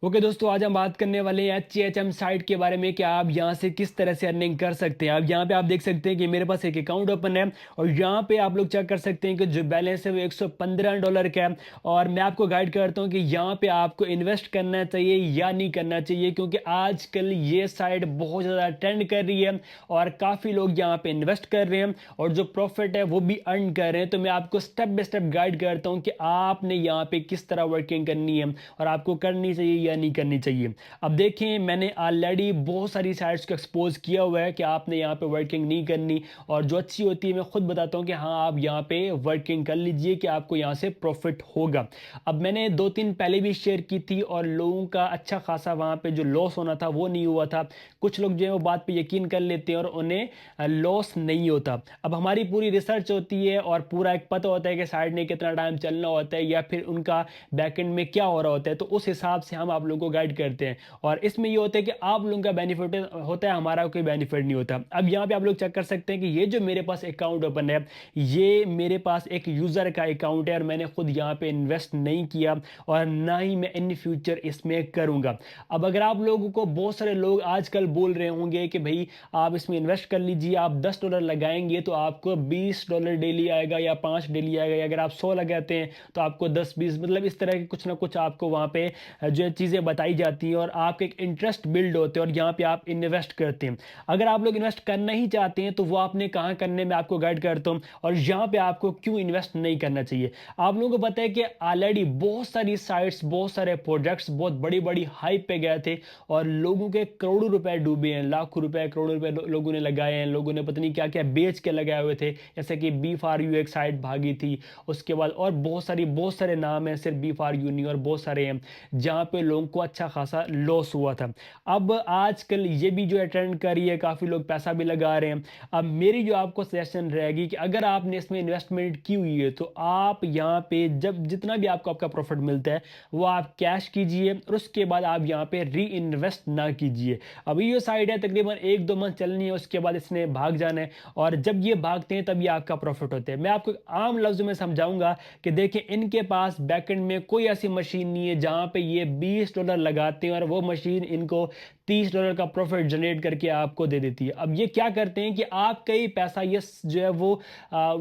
Okay दोस्तों, आज हम बात करने वाले हैं एचएचएम साइट के बारे में कि आप यहाँ से किस तरह से अर्निंग कर सकते हैं। अब यहाँ पे आप देख सकते हैं कि मेरे पास एक अकाउंट ओपन है और यहाँ पे आप लोग चेक कर सकते हैं कि जो बैलेंस है वो $115 का है। और मैं आपको गाइड करता हूँ कि यहाँ पे आपको इन्वेस्ट करना चाहिए या नहीं करना चाहिए, क्योंकि आजकल ये साइट बहुत ज़्यादा ट्रेंड कर रही है और काफ़ी लोग यहाँ पे इन्वेस्ट कर रहे हैं और जो प्रॉफिट है वो भी अर्न कर रहे हैं। तो मैं आपको स्टेप बाय स्टेप गाइड करता हूँ कि आपने यहाँ पे किस तरह वर्किंग करनी है और आपको करनी चाहिए या नहीं करनी चाहिए। अब देखें, मैंने ऑलरेडी बहुत सारी साइट्स को एक्सपोज किया हुआ है कि आपने यहाँ पे वर्किंग नहीं करनी, और जो अच्छी होती है मैं खुद बताता हूँ कि हाँ आप यहाँ पे वर्किंग कर लीजिए कि आपको यहाँ से प्रॉफिट होगा। अब मैंने 2-3 पहले भी शेयर की थी और लोगों का अच्छा खासा वहाँ पे जो लॉस होना था वो नहीं हुआ था। कुछ लोग जो है वो बात पे यकीन कर लेते हैं और उन्हें लॉस नहीं होता। अब हमारी पूरी रिसर्च होती है और पूरा एक पता होता है कि साइट ने कितना टाइम चलना होता है या फिर उनका बैकएंड में क्या हो रहा होता है, तो उस हिसाब से हम आप लोगों को गाइड करते हैं। और इसमें ये होता है कि आप लोगों का बेनिफिट होता है, हमारा कोई बेनिफिट नहीं होता। अब यहाँ पे आप लोग चेक कर सकते हैं कि ये जो मेरे पास अकाउंट ओपन है, ये मेरे पास एक यूज़र का अकाउंट है और मैंने खुद यहाँ पे इन्वेस्ट नहीं किया और ना ही मैं इन फ्यूचर इसमें करूँगा। अब अगर आप लोगों को, बहुत सारे लोग आजकल बोल रहे होंगे कि भाई आप इसमें इन्वेस्ट कर लीजिए, आप $10 लगाएंगे तो आपको $20 डेली आएगा या 5 डेली आएगा, या अगर आप 100 लगाते हैं तो आपको 10-20, मतलब इस तरह के कुछ ना कुछ आपको वहाँ पे जो चीज़ें बताई जाती हैं और आपके एक इंटरेस्ट बिल्ड होते हैं और यहाँ पे आप इन्वेस्ट करते हैं। अगर आप लोग इन्वेस्ट करना ही चाहते हैं तो वो आपने कहाँ करने में आपको गाइड करता हूँ और यहाँ पे आपको क्यों इन्वेस्ट नहीं करना चाहिए। आप लोगों को पता है कि ऑलरेडी बहुत सारी साइट्स, बहुत सारे प्रोजेक्ट्स बहुत बड़ी बड़ी हाइप पे गए थे और लोगों के करोड़ों रुपए डूबे हैं, लाखों रुपए, करोड़ों रुपए लोगों ने लगाए हैं, लोगों ने पता नहीं क्या क्या बेच के लगाए हुए थे। जैसे कि बी फॉर यू एक साइट भागी थी, उसके बाद और बहुत सारे नाम हैं, सिर्फ बी फॉर यू नहीं और बहुत सारे हैं जहाँ पे लोगों को अच्छा खासा लॉस हुआ था। अब आजकल ये भी जो है ट्रेंड कर रही है, काफ़ी लोग पैसा भी लगा रहे हैं। अब मेरी जो आपको सजेशन रहेगी कि अगर आपने इसमें इन्वेस्टमेंट की हुई है तो आप यहाँ पे जब जितना भी आपको आपका प्रॉफिट मिलता है वो आप कैश कीजिए और उसके बाद आप यहाँ पे री इन्वेस्ट ना कीजिए। अभी ये साइड है तकरीबन 1-2 मंथ चलनी है, उसके बाद इसने भाग जाना है और जब ये भागते हैं तब ये आपका प्रॉफिट होता है। मैं आपको आम लफ्ज़ों में समझाऊंगा कि देखिए, इनके पास बैकएंड में कोई ऐसी मशीन नहीं है जहाँ पे ये $20 लगाते हैं और वो मशीन इनको $30 का प्रॉफिट जनरेट करके आपको दे देती है। अब ये क्या करते हैं कि आपका ही पैसा ये जो है वो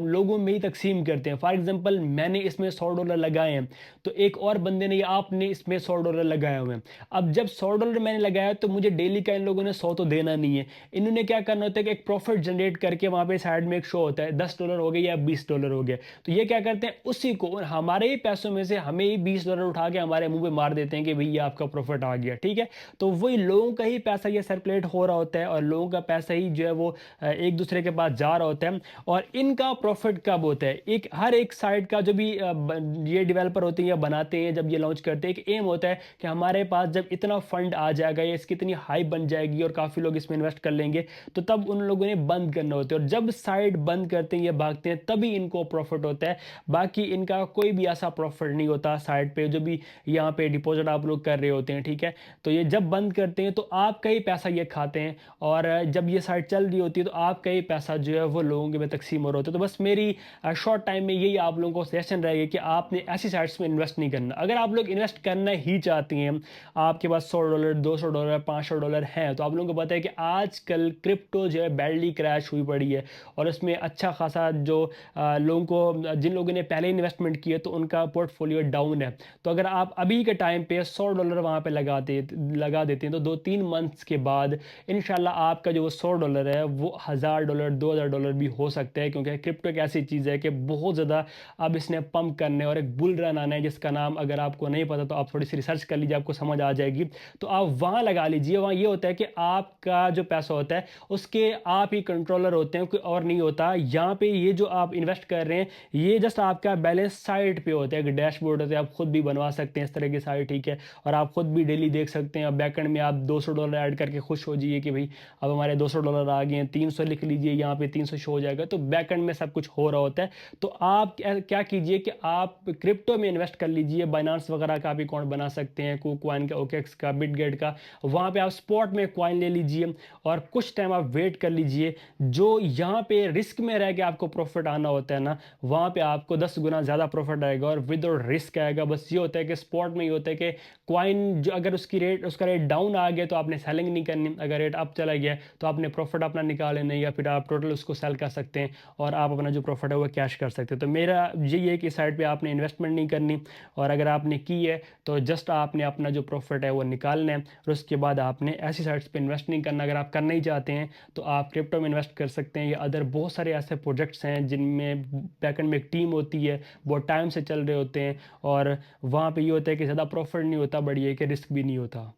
लोगों में ही तकसीम करते हैं। फॉर एग्जांपल, मैंने इसमें $100 लगाए हैं तो एक और बंदे ने या आपने इसमें $100 लगाए हुए हैं। अब जब $100 मैंने लगाया तो मुझे डेली का इन लोगों ने 100 तो देना नहीं है। इन्होंने क्या करना होता है कि एक प्रॉफिट जनरेट करके वहाँ पे साइड में एक शो होता है, $10 हो गए या $20 हो गए, तो ये क्या करते हैं, उसी को हमारे ही पैसों में से हमें ही $20 उठा के हमारे मुंह पे मार देते हैं कि भैया आपका प्रॉफिट आ गया। ठीक है, तो वही लोगों का ही पैसा ये सर्कुलेट हो रहा होता है और लोगों का पैसा ही जो है वो एक दूसरे के पास जा रहा होता है। और इनका प्रॉफिट कब होता है, एक हर एक साइट का जो भी ये डेवलपर होते हैं या बनाते हैं, जब ये लॉन्च करते हैं, एक एम होता है कि हमारे पास जब इतना फंड आ जाएगा या इसकी इतनी हाइप बन जाएगी और काफ़ी लोग इसमें इन्वेस्ट कर लेंगे, तो तब उन लोगों ने बंद करना होता है और जब साइट बंद करते हैं या भागते हैं तभी इनको प्रॉफिट होता है। बाकी इनका कोई भी ऐसा प्रॉफिट नहीं होता साइट पे, जो भी यहाँ पे डिपॉजिट आप लोग कर रहे होते हैं। ठीक है, तो ये जब बंद करते हैं तो आपका ही पैसा ये खाते हैं और जब ये साइट चल रही होती है तो आपका ही पैसा जो है वो लोगों के में तकसीम हो रहा होता है। तो बस मेरी शॉर्ट टाइम में यही आप लोगों को सजेशन रहेगी कि आपने ऐसी साइट्स में इन्वेस्ट नहीं करना। अगर आप लोग इन्वेस्ट करना ही चाहती हैं, आपके पास $100, $200, $500 हैं, तो आप लोगों को पता है कि आजकल क्रिप्टो जो है बैडली क्रैश हुई पड़ी है और उसमें अच्छा खासा जो लोगों को, जिन लोगों ने पहले इन्वेस्टमेंट किए तो उनका पोर्टफोलियो डाउन है। तो अगर आप अभी के टाइम पे $100 वहाँ पे लगा देते हैं तो 2-3 मंथ्स के बाद इंशाल्लाह आपका जो $100 है वो $1000, $2000 भी हो सकता है, क्योंकि क्रिप्टो एक ऐसी चीज़ है कि बहुत ज़्यादा अब इसने पंप करने और एक बुल रन आना है जिसका नाम अगर आपको नहीं पता तो आप थोड़ी सी रिसर्च कर लीजिए, आपको समझ आ जाएगी। तो आप वहाँ लगा लीजिए। वहाँ ये होता है कि आपका जो पैसा होता है उसके आप ही कंट्रोलर होते हैं, कोई और नहीं होता। यहाँ पे ये जो आप इन्वेस्ट कर रहे हैं ये जस्ट आपका बैलेंस साइट पे होता है, एक डैशबोर्ड होता है, आप खुद भी बनवा सकते हैं इस तरह की साइट। ठीक है, और आप खुद भी डेली देख सकते हैं। बैकएंड में आप $200 ऐड करके खुश हो जाइए कि भाई अब हमारे $200 आ गए हैं, 300 लिख लीजिए, यहाँ पे 300 शो हो जाएगा। तो बैकएंड में सब कुछ हो रहा होता है। तो आप क्या कीजिए कि आप क्रिप्टो में इन्वेस्ट कर लीजिए। बाइनांस वगैरह का भी अकाउंट बना सकते हैं, कूकॉइन का, ओकेक्स का, बिटगेट का। वहाँ पे आप स्पॉट में कॉइन ले लीजिए और कुछ टाइम आप वेट कर लीजिए। जो यहाँ पे रिस्क में रह के आपको प्रॉफिट आना होता है ना, वहाँ पे आपको 10 गुना ज़्यादा प्रॉफिट आएगा और विद रिस्क आएगा। बस ये होता है कि स्पॉट में ये होता है कि कॉइन जो अगर उसका रेट डाउन आ गया तो आपने सेलिंग नहीं करनी, अगर रेट अप चला गया तो आपने प्रॉफिट अपना निकाल लेना, या फिर आप टोटल उसको सेल कर सकते हैं और आप अपना जो प्रॉफिट है वो कैश कर सकते हैं। तो मेरा यही है कि साइड पे आपने इन्वेस्टमेंट नहीं करनी, और अगर आपने की है तो जस्ट आपने अपना जो प्रॉफिट है वो निकालना है, और उसके बाद आपने ऐसी साइट्स पे इन्वेस्ट नहीं करना। अगर आप करना ही चाहते हैं तो आप क्रिप्टो में इन्वेस्ट कर सकते हैं, या अदर बहुत सारे ऐसे प्रोजेक्ट्स हैं जिनमें बैकएंड में एक टीम होती है, बहुत टाइम से चल रहे होते हैं, और वहाँ पे ये होता है कि ज़्यादा प्रॉफिट नहीं होता, बट ये कि रिस्क भी नहीं होता।